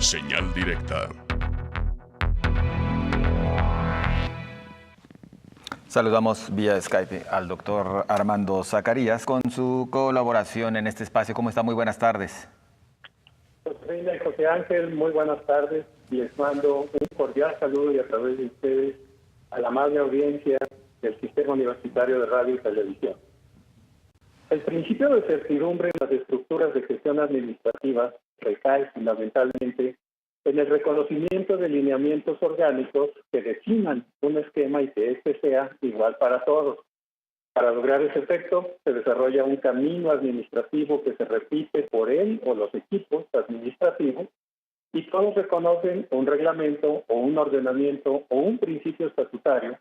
Señal directa. Saludamos vía Skype al doctor Armando Zacarías con su colaboración en este espacio. ¿Cómo está? Muy buenas tardes. Reina y José Ángel, muy buenas tardes. Les mando un cordial saludo y a través de ustedes a la amable audiencia del Sistema Universitario de Radio y Televisión. El principio de certidumbre en las estructuras de gestión administrativa recae fundamentalmente en el reconocimiento de lineamientos orgánicos que definan un esquema y que éste sea igual para todos. Para lograr ese efecto, se desarrolla un camino administrativo que se repite por él o los equipos administrativos y todos reconocen un reglamento o un ordenamiento o un principio estatutario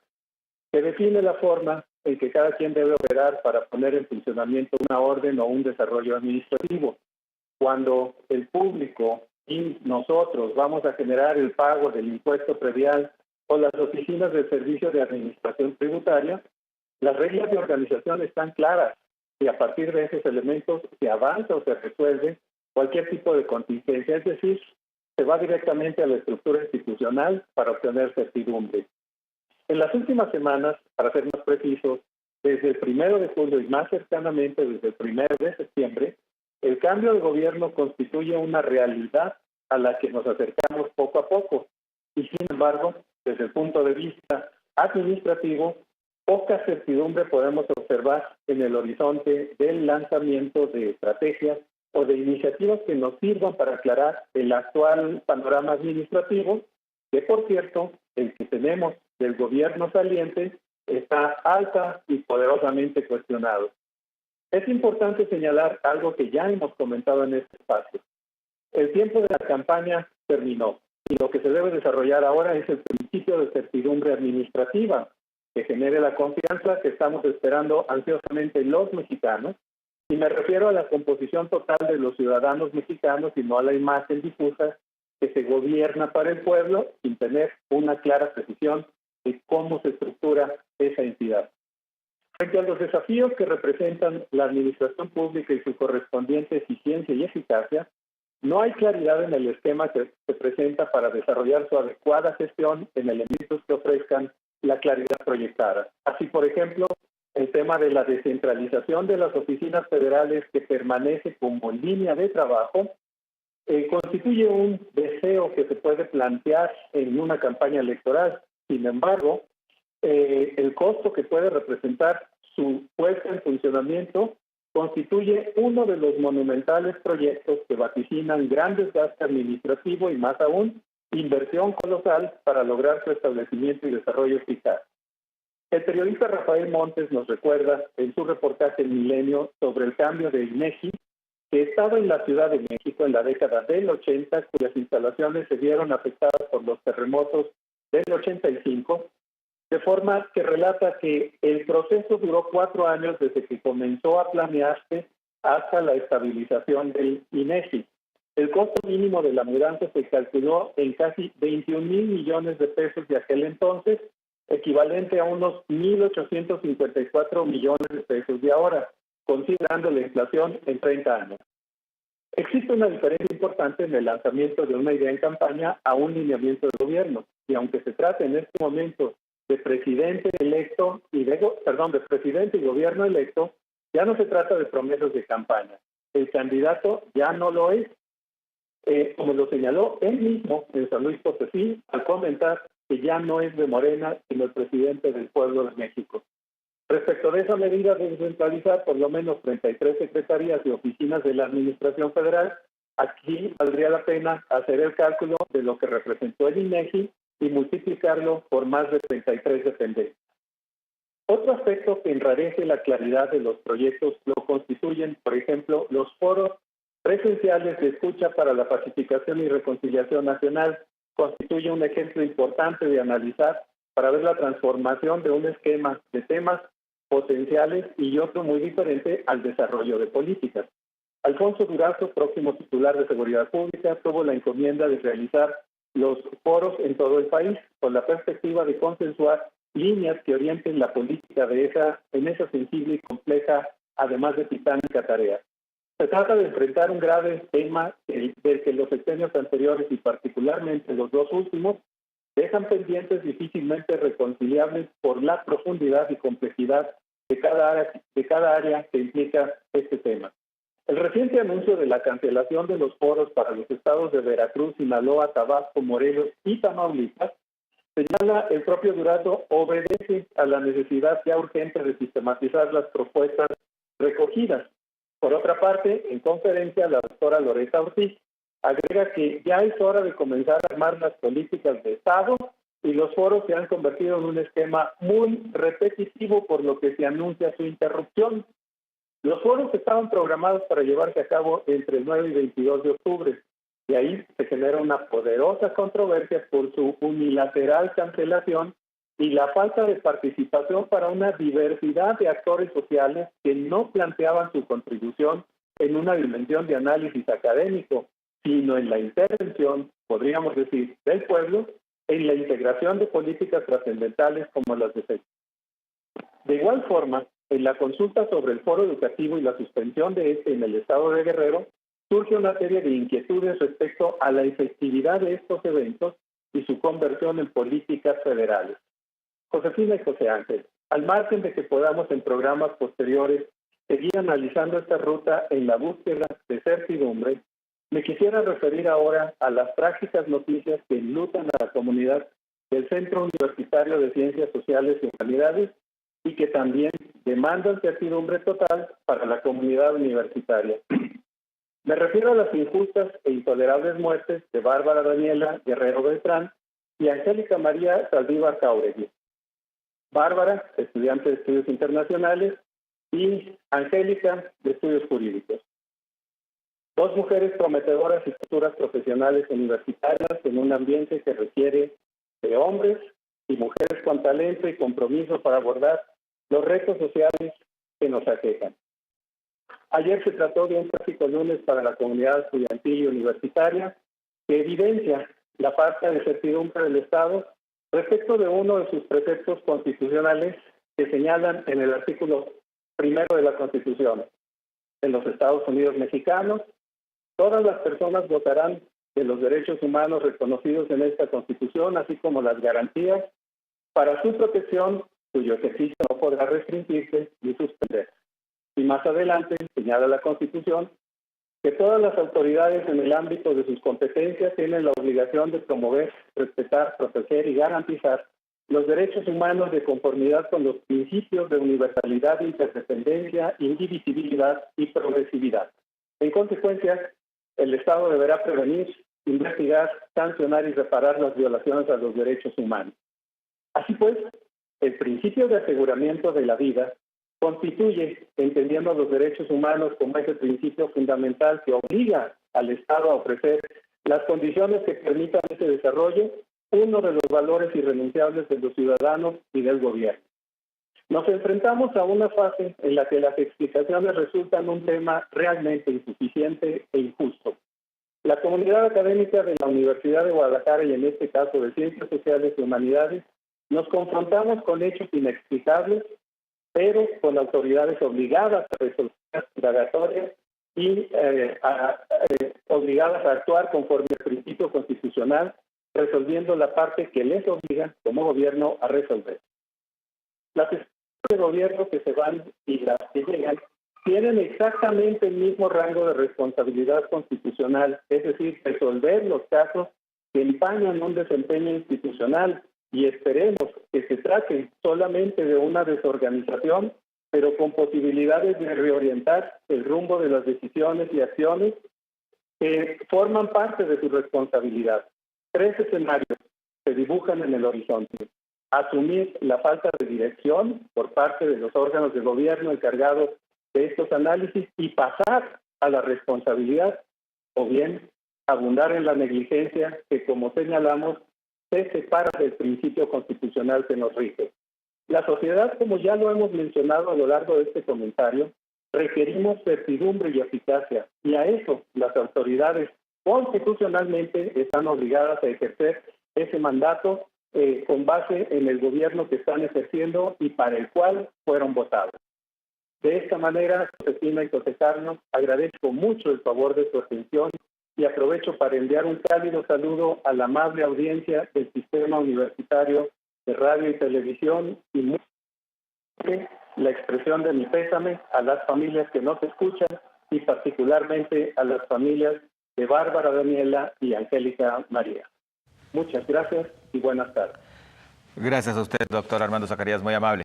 que define la forma en que cada quien debe operar para poner en funcionamiento una orden o un desarrollo administrativo. Cuando el público y nosotros vamos a generar el pago del impuesto predial o las oficinas del Servicio de Administración Tributaria, las reglas de organización están claras y a partir de esos elementos se avanza o se resuelve cualquier tipo de contingencia, es decir, se va directamente a la estructura institucional para obtener certidumbre. En las últimas semanas, para ser más precisos, desde el 1 de julio y más cercanamente desde el 1 de septiembre, el cambio de gobierno constituye una realidad a la que nos acercamos poco a poco y, sin embargo, desde el punto de vista administrativo, poca certidumbre podemos observar en el horizonte del lanzamiento de estrategias o de iniciativas que nos sirvan para aclarar el actual panorama administrativo, que, por cierto, el que tenemos del gobierno saliente está alta y poderosamente cuestionado. Es importante señalar algo que ya hemos comentado en este espacio. El tiempo de la campaña terminó y lo que se debe desarrollar ahora es el principio de certidumbre administrativa que genere la confianza que estamos esperando ansiosamente los mexicanos, y me refiero a la composición total de los ciudadanos mexicanos y no a la imagen difusa que se gobierna para el pueblo sin tener una clara precisión de cómo se estructura esa entidad. Frente a los desafíos que representan la administración pública y su correspondiente eficiencia y eficacia, no hay claridad en el esquema que se presenta para desarrollar su adecuada gestión en elementos que ofrezcan la claridad proyectada. Así, por ejemplo, el tema de la descentralización de las oficinas federales que permanece como línea de trabajo constituye un deseo que se puede plantear en una campaña electoral. Sin embargo, el costo que puede representar su puesta en funcionamiento constituye uno de los monumentales proyectos que vaticinan grandes gastos administrativos y, más aún, inversión colosal para lograr su establecimiento y desarrollo eficaz. El periodista Rafael Montes nos recuerda en su reportaje El Milenio sobre el cambio de INEGI, que estaba en la Ciudad de México en la década del 80, cuyas instalaciones se vieron afectadas por los terremotos del 85, de forma que relata que el proceso duró 4 años desde que comenzó a planearse hasta la estabilización del INEGI. El costo mínimo de la mudanza se calculó en casi 21,000 millones de pesos de aquel entonces, equivalente a unos 1,854 millones de pesos de ahora, considerando la inflación en 30 años. Existe una diferencia importante en el lanzamiento de una idea en campaña a un lineamiento de gobierno, y aunque se trate en este momento de presidente electo de presidente y gobierno electo, ya no se trata de promesas de campaña. El candidato ya no lo es, como lo señaló él mismo en San Luis Potosí al comentar que ya no es de Morena, sino el presidente del pueblo de México. Respecto de esa medida de descentralizar por lo menos 33 secretarías y oficinas de la Administración Federal, aquí valdría la pena hacer el cálculo de lo que representó el INEGI y multiplicarlo por más de 33 dependencias. Otro aspecto que enrarece la claridad de los proyectos lo constituyen, por ejemplo, los foros presenciales de escucha para la pacificación y reconciliación nacional. Constituye un ejemplo importante de analizar para ver la transformación de un esquema de temas potenciales y otro muy diferente al desarrollo de políticas. Alfonso Durazo, próximo titular de Seguridad Pública, tuvo la encomienda de realizar los foros en todo el país con la perspectiva de consensuar líneas que orienten la política en esa sensible y compleja, además de titánica tarea. Se trata de enfrentar un grave tema del que los sexenios anteriores y particularmente los dos últimos dejan pendientes difícilmente reconciliables por la profundidad y complejidad de cada área que implica este tema. El reciente anuncio de la cancelación de los foros para los estados de Veracruz, Sinaloa, Tabasco, Morelos y Tamaulipas, señala el propio Durazo, obedece a la necesidad ya urgente de sistematizar las propuestas recogidas. Por otra parte, en conferencia, la doctora Loretta Ortiz agrega que ya es hora de comenzar a armar las políticas de Estado y los foros se han convertido en un esquema muy repetitivo, por lo que se anuncia su interrupción. Los foros estaban programados para llevarse a cabo entre el 9 y 22 de octubre, y ahí se genera una poderosa controversia por su unilateral cancelación y la falta de participación para una diversidad de actores sociales que no planteaban su contribución en una dimensión de análisis académico, sino en la intervención, podríamos decir, del pueblo, en la integración de políticas trascendentales como las de sexo. De igual forma, en la consulta sobre el foro educativo y la suspensión de este en el estado de Guerrero, surge una serie de inquietudes respecto a la efectividad de estos eventos y su conversión en políticas federales. Josefina y José Ángel, al margen de que podamos en programas posteriores seguir analizando esta ruta en la búsqueda de certidumbre, me quisiera referir ahora a las trágicas noticias que enlutan a la comunidad del Centro Universitario de Ciencias Sociales y Humanidades y que también demandan certidumbre total para la comunidad universitaria. Me refiero a las injustas e intolerables muertes de Bárbara Daniela Guerrero Beltrán y Angélica María Saldívar Jáuregui. Bárbara, estudiante de Estudios Internacionales, y Angélica, de Estudios Jurídicos. Dos mujeres prometedoras y futuras profesionales universitarias en un ambiente que requiere de hombres y mujeres con talento y compromiso para abordar los retos sociales que nos aquejan. Ayer se trató de un trágico lunes para la comunidad estudiantil y universitaria que evidencia la falta de certidumbre del Estado respecto de uno de sus preceptos constitucionales que señalan en el artículo 1 de la Constitución. En los Estados Unidos mexicanos, todas las personas gozarán de los derechos humanos reconocidos en esta Constitución, así como las garantías para su protección, cuyo ejercicio no podrá restringirse ni suspenderse. Y más adelante señala la Constitución que todas las autoridades en el ámbito de sus competencias tienen la obligación de promover, respetar, proteger y garantizar los derechos humanos de conformidad con los principios de universalidad, interdependencia, indivisibilidad y progresividad. En consecuencia, el Estado deberá prevenir, investigar, sancionar y reparar las violaciones a los derechos humanos. Así pues, el principio de aseguramiento de la vida constituye, entendiendo los derechos humanos como ese principio fundamental que obliga al Estado a ofrecer las condiciones que permitan ese desarrollo, uno de los valores irrenunciables de los ciudadanos y del gobierno. Nos enfrentamos a una fase en la que las explicaciones resultan un tema realmente insuficiente e injusto. La comunidad académica de la Universidad de Guadalajara y en este caso de Ciencias Sociales y Humanidades nos confrontamos con hechos inexplicables, pero con autoridades obligadas a resolver las indagatorias y obligadas a actuar conforme al principio constitucional, resolviendo la parte que les obliga como gobierno a resolver. Las estructuras de gobierno que se van y las que llegan tienen exactamente el mismo rango de responsabilidad constitucional, es decir, resolver los casos que empañan un desempeño institucional, y esperemos que se trate solamente de una desorganización, pero con posibilidades de reorientar el rumbo de las decisiones y acciones que forman parte de su responsabilidad. 3 escenarios se dibujan en el horizonte. Asumir la falta de dirección por parte de los órganos de gobierno encargados de estos análisis y pasar a la responsabilidad, o bien abundar en la negligencia que, como señalamos, se separa del principio constitucional que nos rige. La sociedad, como ya lo hemos mencionado a lo largo de este comentario, requerimos certidumbre y eficacia, y a eso las autoridades constitucionalmente están obligadas a ejercer ese mandato con base en el gobierno que están ejerciendo y para el cual fueron votados. De esta manera, Josefina y José Carlos, agradezco mucho el favor de su atención y aprovecho para enviar un cálido saludo a la amable audiencia del Sistema Universitario de Radio y Televisión y muy la expresión de mi pésame a las familias que nos escuchan y particularmente a las familias de Bárbara Daniela y Angélica María. Muchas gracias y buenas tardes. Gracias a usted, doctor Armando Zacarías, muy amable.